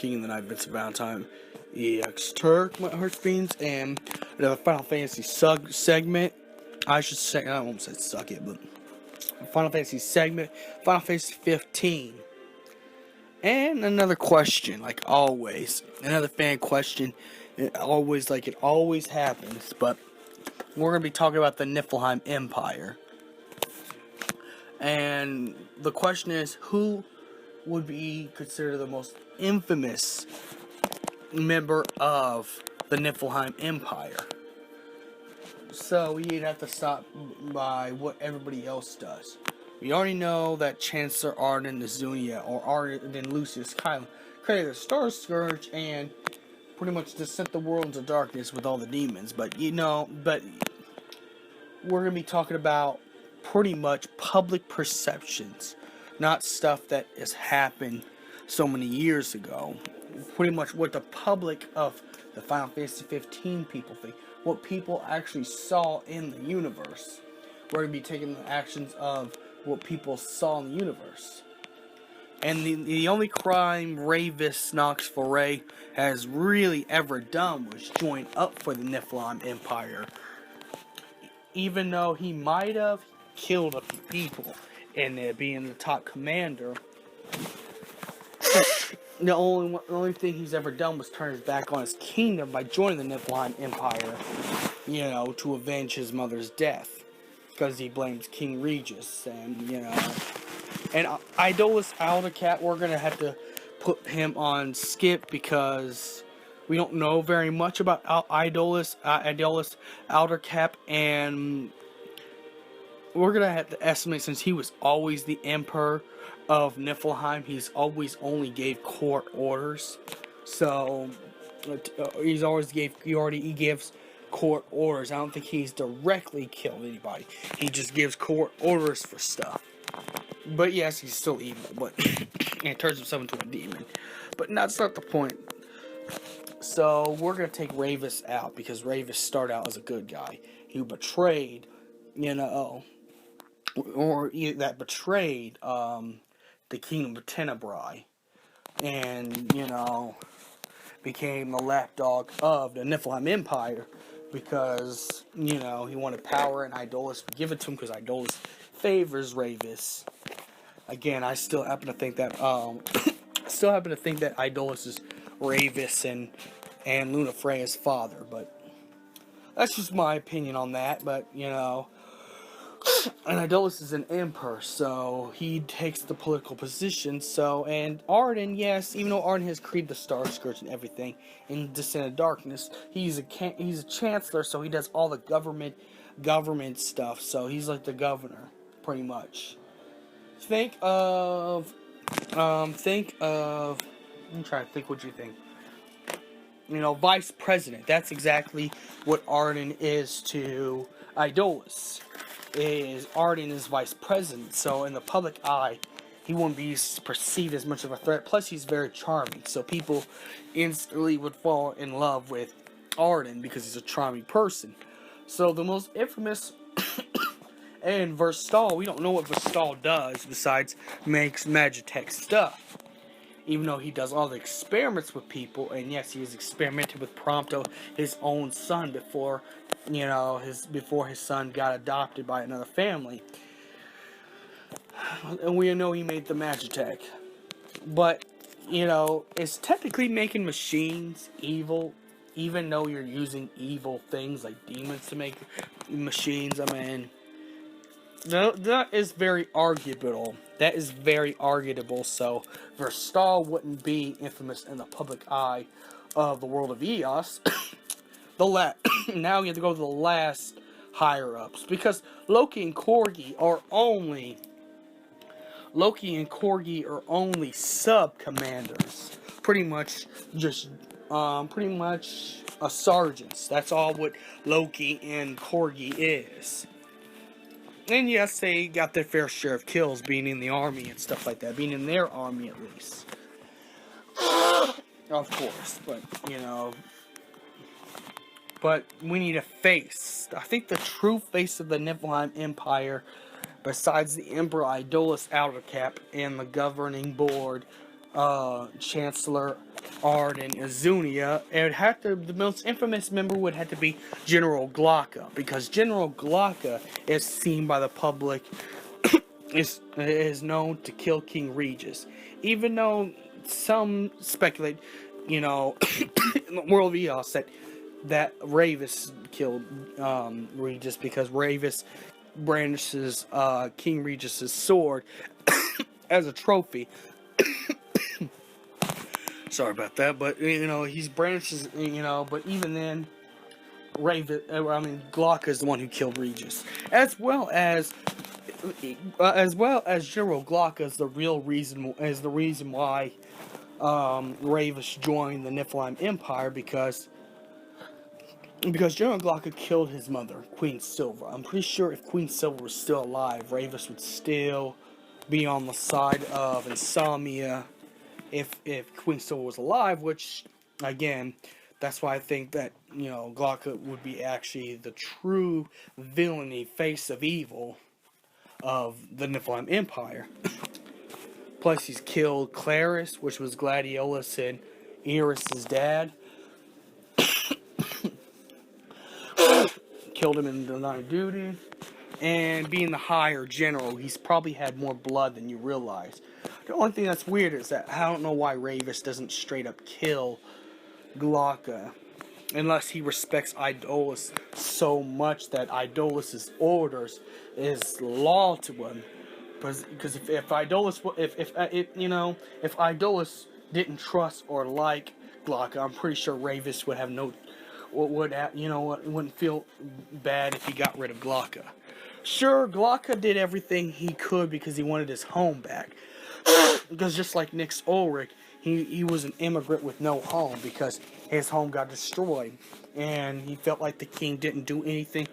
King of the Night, Vincent Valentine, EX Turk, my heart beans, and another Final Fantasy segment. I should say, I won't say suck it, but Final Fantasy segment, Final Fantasy 15. And another question, like always. Another fan question, it always happens, but we're going to be talking about the Niflehime Empire. And the question is, who would be considered the most infamous member of the Niflehime Empire? So we'd have to stop by what everybody else does. We already know that Chancellor Ardyn Azunia, or Ardyn Lucius Kylan, created the Star Scourge and pretty much just sent the world into darkness with all the demons. But we're going to be talking about pretty much public perceptions, not stuff that has happened so many years ago. Pretty much what the public of the Final Fantasy 15 people think, what people actually saw in the universe. We're going to be taking the actions of what people saw in the universe. And the only crime Ravis Nox Foray has really ever done was join up for the Niflehime Empire. Even though he might have killed a few people and being the top commander, the only thing he's ever done was turn his back on his kingdom by joining the Niflehime Empire, to avenge his mother's death, because he blames King Regis, and Idolus Aldercat, we're gonna have to put him on skip because we don't know very much about Idolus Aldercap, and we're gonna have to estimate, since he was always the emperor of Niflheim, he's always only gave court orders. So he gives court orders. I don't think he's directly killed anybody. He just gives court orders for stuff. But yes, he's still evil, but and turns himself into a demon. But that's not the point. So we're gonna take Ravis out because Ravis started out as a good guy. He betrayed, that betrayed the kingdom of Tenebrae, and became the lapdog of the Niflheim Empire because he wanted power, and Idolus would give it to him because Idolus favors Ravis. Again, I still happen to think that Idolus is Ravis and Luna Freya's father, but that's just my opinion on that. But and Idolus is an emperor, so he takes the political position. So, and Ardyn, yes, even though Ardyn has created the Star Scourge and everything in Descent of Darkness, he's a chancellor, so he does all the government stuff. So he's like the governor, pretty much. Think of. I'm trying to think what you think. Vice president. That's exactly what Ardyn is to Idolus. Ardyn is vice president, so in the public eye, he wouldn't be perceived as much of a threat. Plus, he's very charming, so people instantly would fall in love with Ardyn because he's a charming person. So the most infamous, and Verstal, we don't know what Verstal does besides makes Magitech stuff. Even though he does all the experiments with people, and yes, he has experimented with Prompto, his own son, before his son got adopted by another family. And we know he made the Magitech. But, it's technically making machines evil, even though you're using evil things like demons to make machines. I mean, that is very arguable. That is very arguable, so Verstal wouldn't be infamous in the public eye of the world of Eos. Now you have to go to the last higher-ups, because Loki and Corgi are only sub-commanders. Pretty much sergeants. That's all what Loki and Corgi is. And yes, they got their fair share of kills being in the army and stuff like that. Being in their army, at least. Of course. But, But we need a face. I think the true face of the Niflheim Empire, besides the Emperor Idolus Aldercap and the governing board, Chancellor Arden Azunia, the most infamous member would have to be General Gluaca, because General Gluaca is seen by the public is known to kill King Regis, even though some speculate, in the world of Eos that Ravis killed Regis, because Ravis brandishes King Regis's sword as a trophy. Sorry about that, but he's brandishes, but even then, Gluaca is the one who killed Regis, as well as General Gluaca is the reason why Ravis joined the Niflehime Empire, because General Gluaca killed his mother, Queen Silva. I'm pretty sure if Queen Silva was still alive, Ravis would still be on the side of Insomnia. If Queen Silva was alive, which, again, that's why I think that, Gluaca would be actually the true villainy, face of evil of the Niflehime Empire. Plus, he's killed Clarus, which was Gladiolus and Eris's dad. Killed him in the line of duty. And being the higher general, he's probably had more blood than you realize. The only thing that's weird is that I don't know why Ravis doesn't straight up kill Gluaca, unless he respects Idolus so much that Idolus's orders is law to him. Because if Idolus didn't trust or like Gluaca, I'm pretty sure Ravis would have wouldn't feel bad if he got rid of Gluaca. Sure, Gluaca did everything he could because he wanted his home back. Because just like Nix Ulrich, he was an immigrant with no home because his home got destroyed. And he felt like the king didn't do anything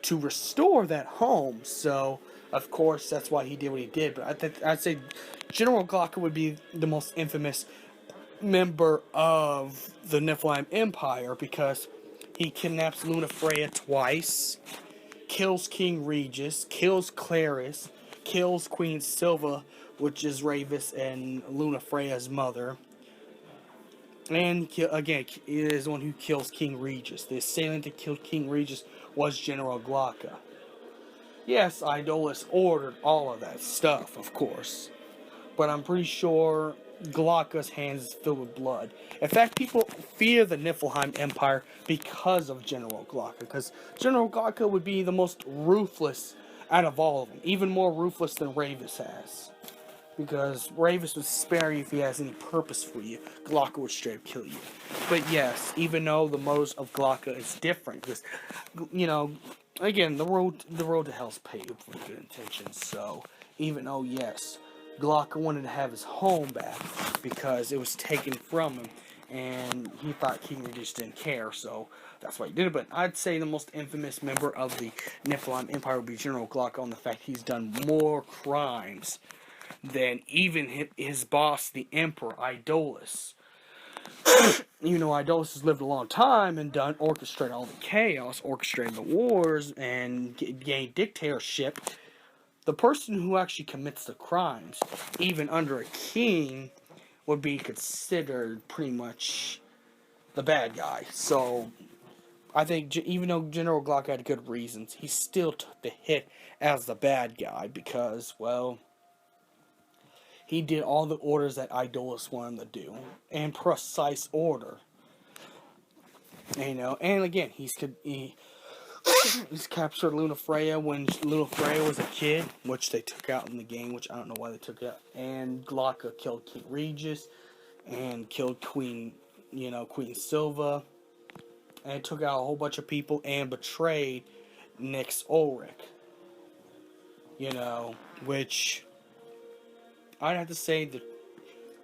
to restore that home. So, of course, that's why he did what he did. But I'd say General Gluaca would be the most infamous member of the Niflehime Empire, because he kidnaps Lunafreya twice, kills King Regis, kills Clarus, kills Queen Silva, which is Ravis and Lunafreya's mother, and again, is the one who kills King Regis. The assailant that killed King Regis was General Gluaca. Yes, Idolus ordered all of that stuff, of course, but I'm pretty sure Gluaca's hands is filled with blood. In fact, people fear the Niflehime Empire because of General Gluaca, because General Gluaca would be the most ruthless out of all of them, even more ruthless than Ravis has. Because Ravis would spare you if he has any purpose for you. Gluaca would straight up kill you. But yes, even though the motives of Gluaca is different, because, again, the road to hell's paved with good intentions. So, even though, yes, Gluaca wanted to have his home back because it was taken from him, and he thought King Regis didn't care, so that's why he did it. But I'd say the most infamous member of the Niflehime Empire would be General Gluaca, on the fact he's done more crimes than even his boss, the Emperor Idolus. Idolus has lived a long time and orchestrated all the chaos, orchestrated the wars, and gained dictatorship. The person who actually commits the crimes, even under a king, would be considered pretty much the bad guy. So, I think even though General Gluaca had good reasons, he still took the hit as the bad guy because, well, he did all the orders that Idolus wanted him to do, in precise order. And again, he's captured Lunafreya when Lunafreya was a kid, which they took out in the game, which I don't know why they took out. And Gluaca killed King Regis, and killed Queen Silva, and took out a whole bunch of people, and betrayed Nix Ulrich. Which I'd have to say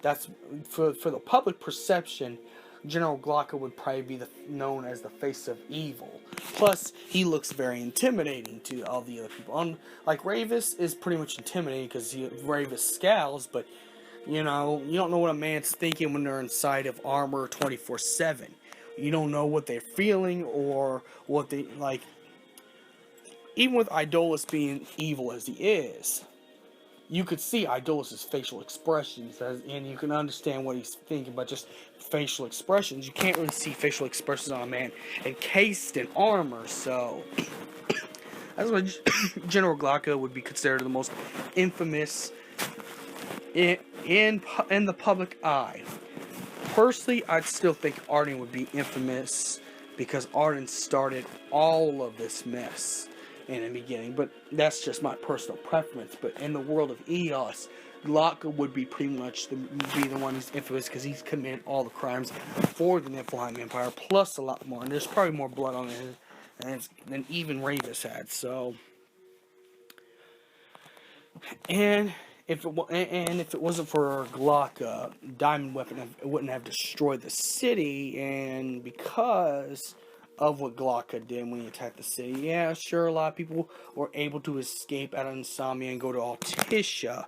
that's for the public perception. General Gluaca would probably be known as the face of evil. Plus, he looks very intimidating to all the other people. Like Ravis is pretty much intimidating because Ravis scowls, but you don't know what a man's thinking when they're inside of armor 24/7. You don't know what they're feeling or what they like. Even with Idolus being evil as he is, you could see Idolus's facial expressions, and you can understand what he's thinking, but just facial expressions. You can't really see facial expressions on a man encased in armor, so that's why General Gluaca would be considered the most infamous in the public eye. Personally, I'd still think Arden would be infamous because Arden started all of this mess in the beginning, but that's just my personal preference. But in the world of Eos, Gluaca would be pretty much be the one who's infamous because he's committed all the crimes for the Niflehime Empire, plus a lot more. And there's probably more blood on it than even Ravis had. So, and if it wasn't for Gluaca, Diamond Weapon wouldn't have destroyed the city, and because of what Gluaca did when he attacked the city, yeah, sure, a lot of people were able to escape out of Insomnia and go to Altissia,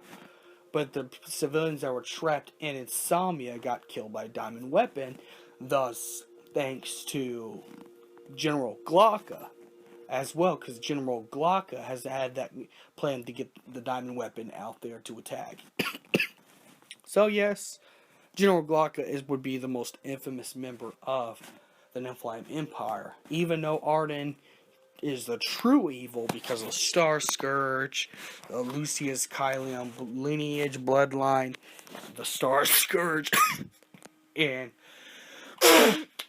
but the civilians that were trapped in Insomnia got killed by Diamond Weapon, thus, thanks to General Gluaca as well, because General Gluaca has had that plan to get the Diamond Weapon out there to attack. So yes, General Gluaca would be the most infamous member of the Niflehime Empire, even though Arden is the true evil because of Star Scourge, the Lucius Kylium lineage bloodline, the Star Scourge, and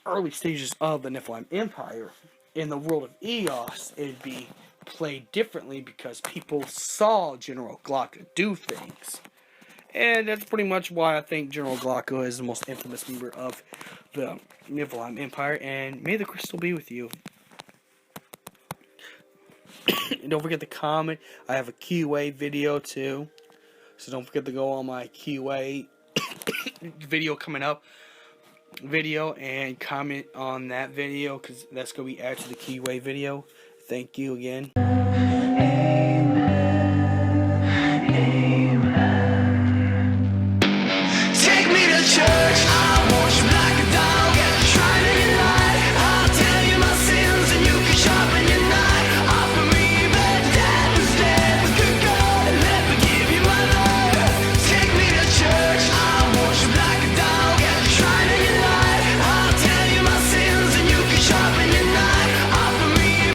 early stages of the Niflehime Empire. In the world of Eos, it'd be played differently because people saw General Gluaca do things. And that's pretty much why I think General Gluaca is the most infamous member of the Niflehime Empire. And may the crystal be with you. And don't forget to comment. I have a QA video too. So don't forget to go on my QA video coming up. And comment on that video because that's going to be added to the keyway video. Thank you again.